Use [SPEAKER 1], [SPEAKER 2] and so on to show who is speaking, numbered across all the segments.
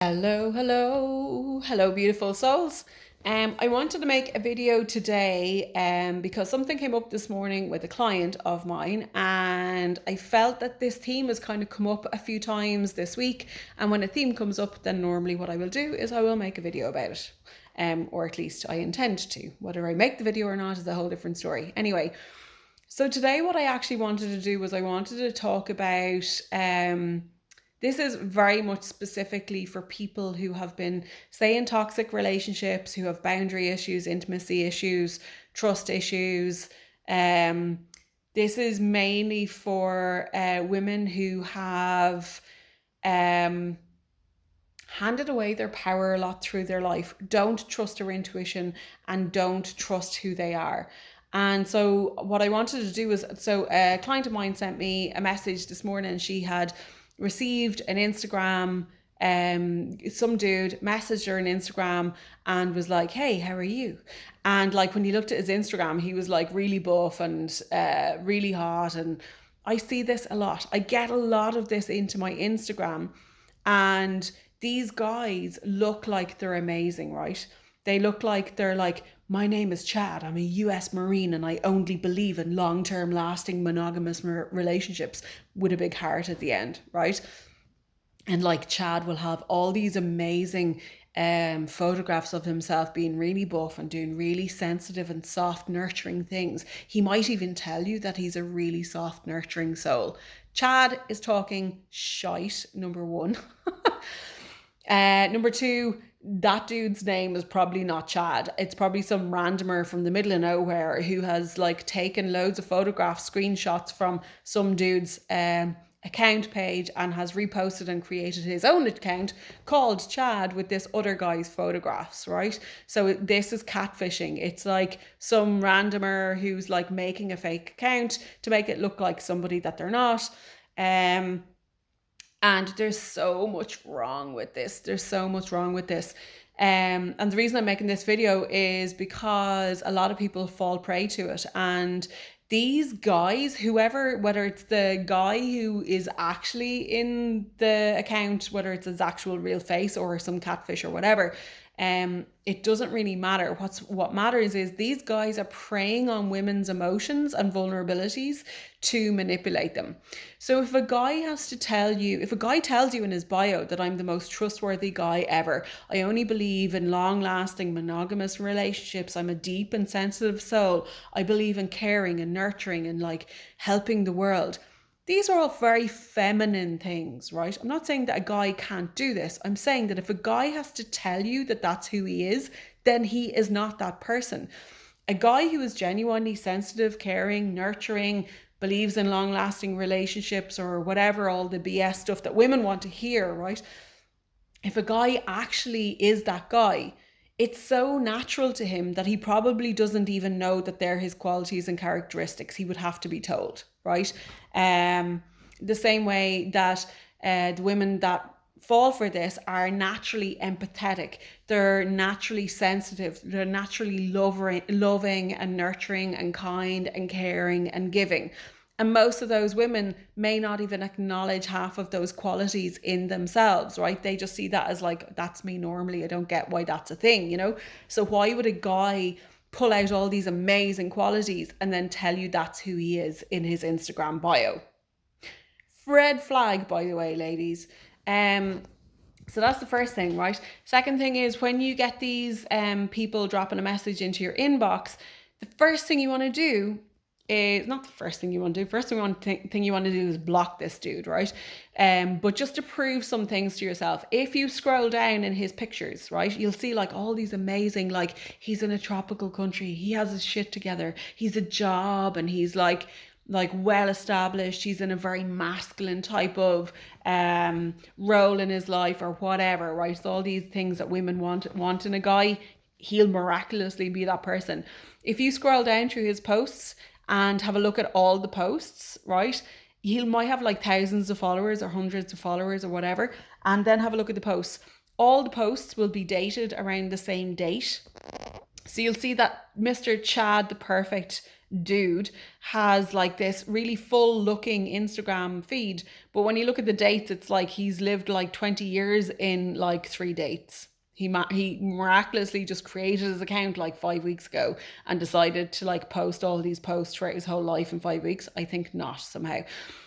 [SPEAKER 1] Hello, beautiful souls. I wanted to make a video today because something came up this morning with a client of mine, and I felt that this theme has kind of come up a few times this week. And when a theme comes up, then normally what I will do is I will make a video about it, or at least I intend to. Whether I make the video or not is a whole different story. Anyway, so today what I actually wanted to do was I wanted to talk about this is very much specifically for people who have been, say, in toxic relationships, who have boundary issues, intimacy issues, trust issues. This is mainly for women who have handed away their power a lot through their life, don't trust their intuition, and don't trust who they are. And so what I wanted to do was, so a client of mine sent me a message this morning. She had received an Instagram, some dude messaged her on Instagram and was like, hey, how are you? And like when you looked at his Instagram, he was like really buff and really hot. And I see this a lot. I get a lot of this into my Instagram, and these guys look like they're amazing, right? They look like they're like, my name is Chad, I'm a US Marine, and I only believe in long-term lasting monogamous relationships with a big heart at the end, right? And like Chad will have all these amazing photographs of himself being really buff and doing really sensitive and soft, nurturing things. He might even tell you that he's a really soft, nurturing soul. Chad is talking shite, number one. Number two, that dude's name is probably not Chad. It's probably some randomer from the middle of nowhere who has like taken loads of photographs, screenshots from some dude's account page and has reposted and created his own account called Chad with this other guy's photographs, right? So this is catfishing. It's like some randomer who's like making a fake account to make it look like somebody that they're not. And there's so much wrong with this. There's so much wrong with this. And the reason I'm making this video is because a lot of people fall prey to it. And these guys, whoever, whether it's the guy who is actually in the account, whether it's his actual real face or some catfish or whatever, it doesn't really matter. What matters is these guys are preying on women's emotions and vulnerabilities to manipulate them. So if a guy tells you in his bio that I'm the most trustworthy guy ever, I only believe in long-lasting monogamous relationships, I'm a deep and sensitive soul, I believe in caring and nurturing and like helping the world. These are all very feminine things, right? I'm not saying that a guy can't do this. I'm saying that if a guy has to tell you that that's who he is, then he is not that person. A guy who is genuinely sensitive, caring, nurturing, believes in long-lasting relationships or whatever, all the BS stuff that women want to hear, right? If a guy actually is that guy, it's so natural to him that he probably doesn't even know that they're his qualities and characteristics. He would have to be told, right? The same way that the women that fall for this are naturally empathetic. They're naturally sensitive. They're naturally loving and nurturing and kind and caring and giving. And most of those women may not even acknowledge half of those qualities in themselves, right? They just see that as like, that's me normally. I don't get why that's a thing, you know? So why would a guy pull out all these amazing qualities and then tell you that's who he is in his Instagram bio? Red flag, by the way, ladies. So that's the first thing, right? Second thing is when you get these people dropping a message into your inbox, the first thing you want to do is not the first thing you want to do. First thing you want to do is block this dude, right? But just to prove some things to yourself, if you scroll down in his pictures, right, you'll see like all these amazing, like he's in a tropical country, he has his shit together, he's a job, and he's like well established, he's in a very masculine type of role in his life or whatever, right? So all these things that women want in a guy, he'll miraculously be that person. If you scroll down through his posts and have a look at all the posts, right, he might have like thousands of followers or hundreds of followers or whatever, and then have a look at the posts. All the posts will be dated around the same date. So you'll see that Mr. Chad, the perfect dude, has like this really full looking Instagram feed. But when you look at the dates, it's like he's lived like 20 years in like 3 dates. He miraculously just created his account like 5 weeks ago and decided to like post all these posts throughout his whole life in 5 weeks. I think not somehow.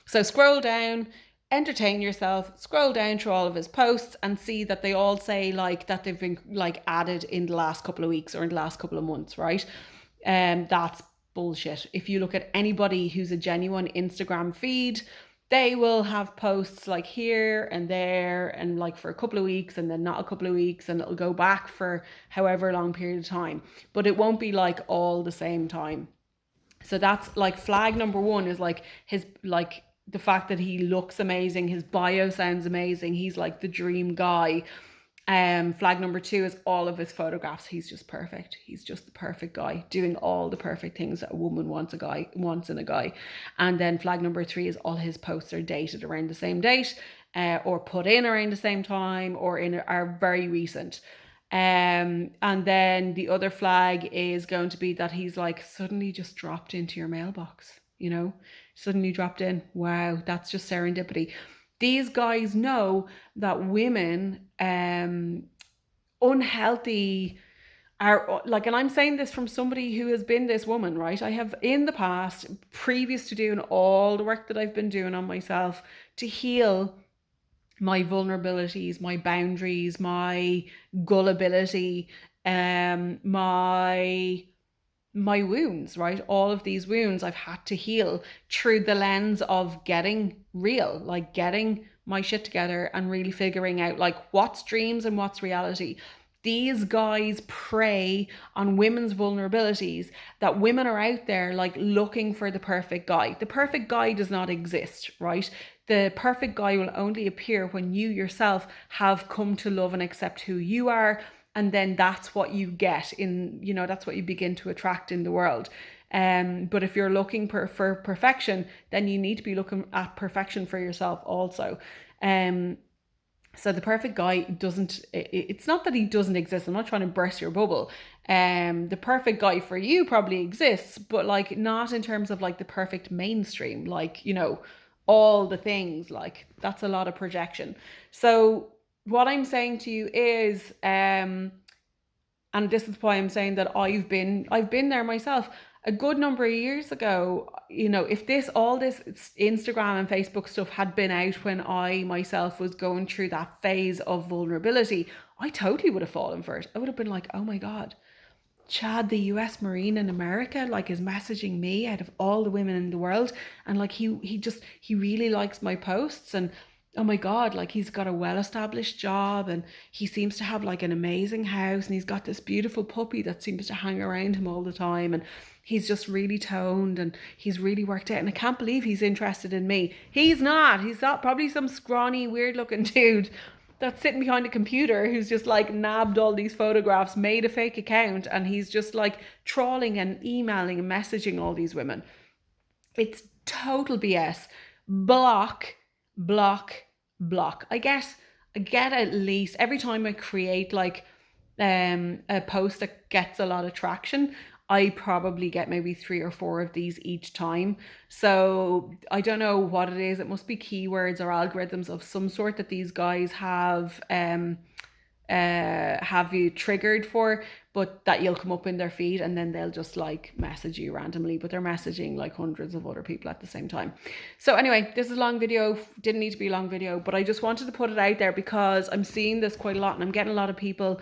[SPEAKER 1] So scroll down, entertain yourself, scroll down through all of his posts and see that they all say like that they've been like added in the last couple of weeks or in the last couple of months, right? That's bullshit. If you look at anybody who's a genuine Instagram feed, they will have posts like here and there and like for a couple of weeks and then not a couple of weeks, and it'll go back for however long period of time, but it won't be like all the same time. So that's like flag number one, is like his like the fact that he looks amazing, his bio sounds amazing, he's like the dream guy. Flag number two is all of his photographs. He's just perfect. He's just the perfect guy, doing all the perfect things that a woman wants in a guy. And then flag number three is all his posts are dated around the same date, or put in around the same time, or are very recent. And then the other flag is going to be that he's like suddenly just dropped into your mailbox, suddenly dropped in. Wow, that's just serendipity. These guys know that women, unhealthy, are like, and I'm saying this from somebody who has been this woman, right? I have in the past, previous to doing all the work that I've been doing on myself to heal my vulnerabilities, my boundaries, my gullibility, my wounds, right? All of these wounds I've had to heal through the lens of getting real, like getting my shit together and really figuring out like what's dreams and what's reality. These guys prey on women's vulnerabilities, that women are out there like looking for the perfect guy. The perfect guy does not exist, right? The perfect guy will only appear when you yourself have come to love and accept who you are, and then that's what you get that's what you begin to attract in the world. But if you're looking for perfection, then you need to be looking at perfection for yourself also. So the perfect guy it's not that he doesn't exist. I'm not trying to burst your bubble. The perfect guy for you probably exists, but like not in terms of like the perfect mainstream, like, all the things, like that's a lot of projection. So what I'm saying to you is, and this is why I'm saying that I've been there myself a good number of years ago. If all this Instagram and Facebook stuff had been out when I myself was going through that phase of vulnerability, I totally would have fallen for it. I would have been like, oh my God, Chad, the US Marine in America, like is messaging me out of all the women in the world. And like, he really likes my posts, and oh my God, like he's got a well-established job and he seems to have like an amazing house, and he's got this beautiful puppy that seems to hang around him all the time, and he's just really toned and he's really worked out, and I can't believe he's interested in me. He's not probably some scrawny weird looking dude that's sitting behind a computer who's just like nabbed all these photographs, made a fake account, and he's just like trawling and emailing and messaging all these women. It's total BS. Block, block, block. I get at least every time I create like a post that gets a lot of traction, I probably get maybe 3 or 4 of these each time. So I don't know what it is. It must be keywords or algorithms of some sort that these guys have you triggered for, but that you'll come up in their feed and then they'll just like message you randomly, but they're messaging like hundreds of other people at the same time. So anyway, this is a long video, didn't need to be a long video, but I just wanted to put it out there because I'm seeing this quite a lot, and I'm getting a lot of people,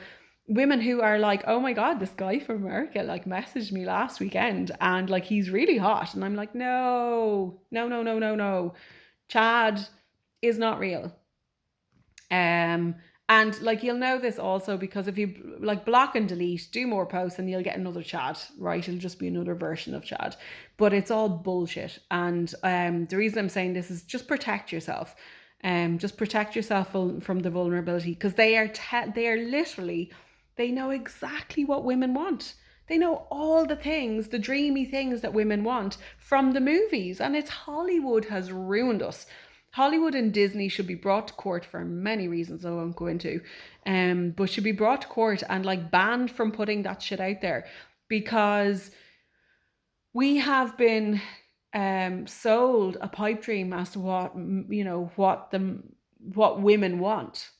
[SPEAKER 1] women who are like, oh my God, this guy from America like messaged me last weekend and like he's really hot. And I'm like, no. Chad is not real. And like you'll know this also because if you like block and delete, do more posts, and you'll get another Chad, right? It'll just be another version of Chad, but it's all bullshit. And the reason I'm saying this is just protect yourself. Just protect yourself from the vulnerability, because they are literally, they know exactly what women want. They know all the things, the dreamy things that women want from the movies, and it's Hollywood has ruined us. Hollywood and Disney should be brought to court for many reasons I won't go into, but should be brought to court and like banned from putting that shit out there, because we have been sold a pipe dream as to what, what women want.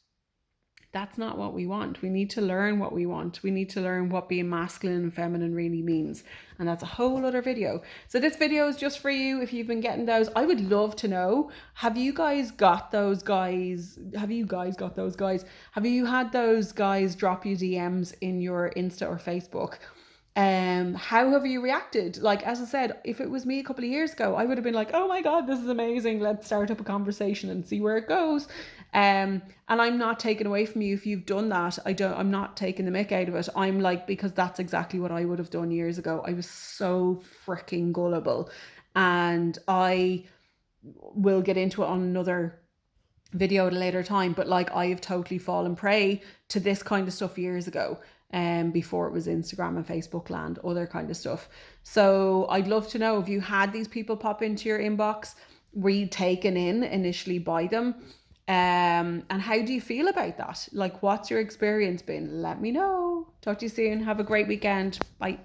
[SPEAKER 1] That's not what we want. We need to learn what we want. We need to learn what being masculine and feminine really means. And that's a whole other video. So this video is just for you if you've been getting those. I would love to know, have you guys got those guys? Have you guys got those guys? Have you had those guys drop you DMs in your Insta or Facebook? How have you reacted? Like, as I said, if it was me a couple of years ago, I would have been like, oh my God, this is amazing. Let's start up a conversation and see where it goes. And I'm not taking away from you if you've done that. I'm not taking the mick out of it. I'm like, because that's exactly what I would have done years ago. I was so freaking gullible, and I will get into it on another video at a later time, but like, I have totally fallen prey to this kind of stuff years ago, before it was Instagram and Facebook land, other kind of stuff. So I'd love to know, if you had these people pop into your inbox, were you taken in initially by them? And how do you feel about that? Like, what's your experience been? Let me know. Talk to you soon. Have a great weekend. Bye.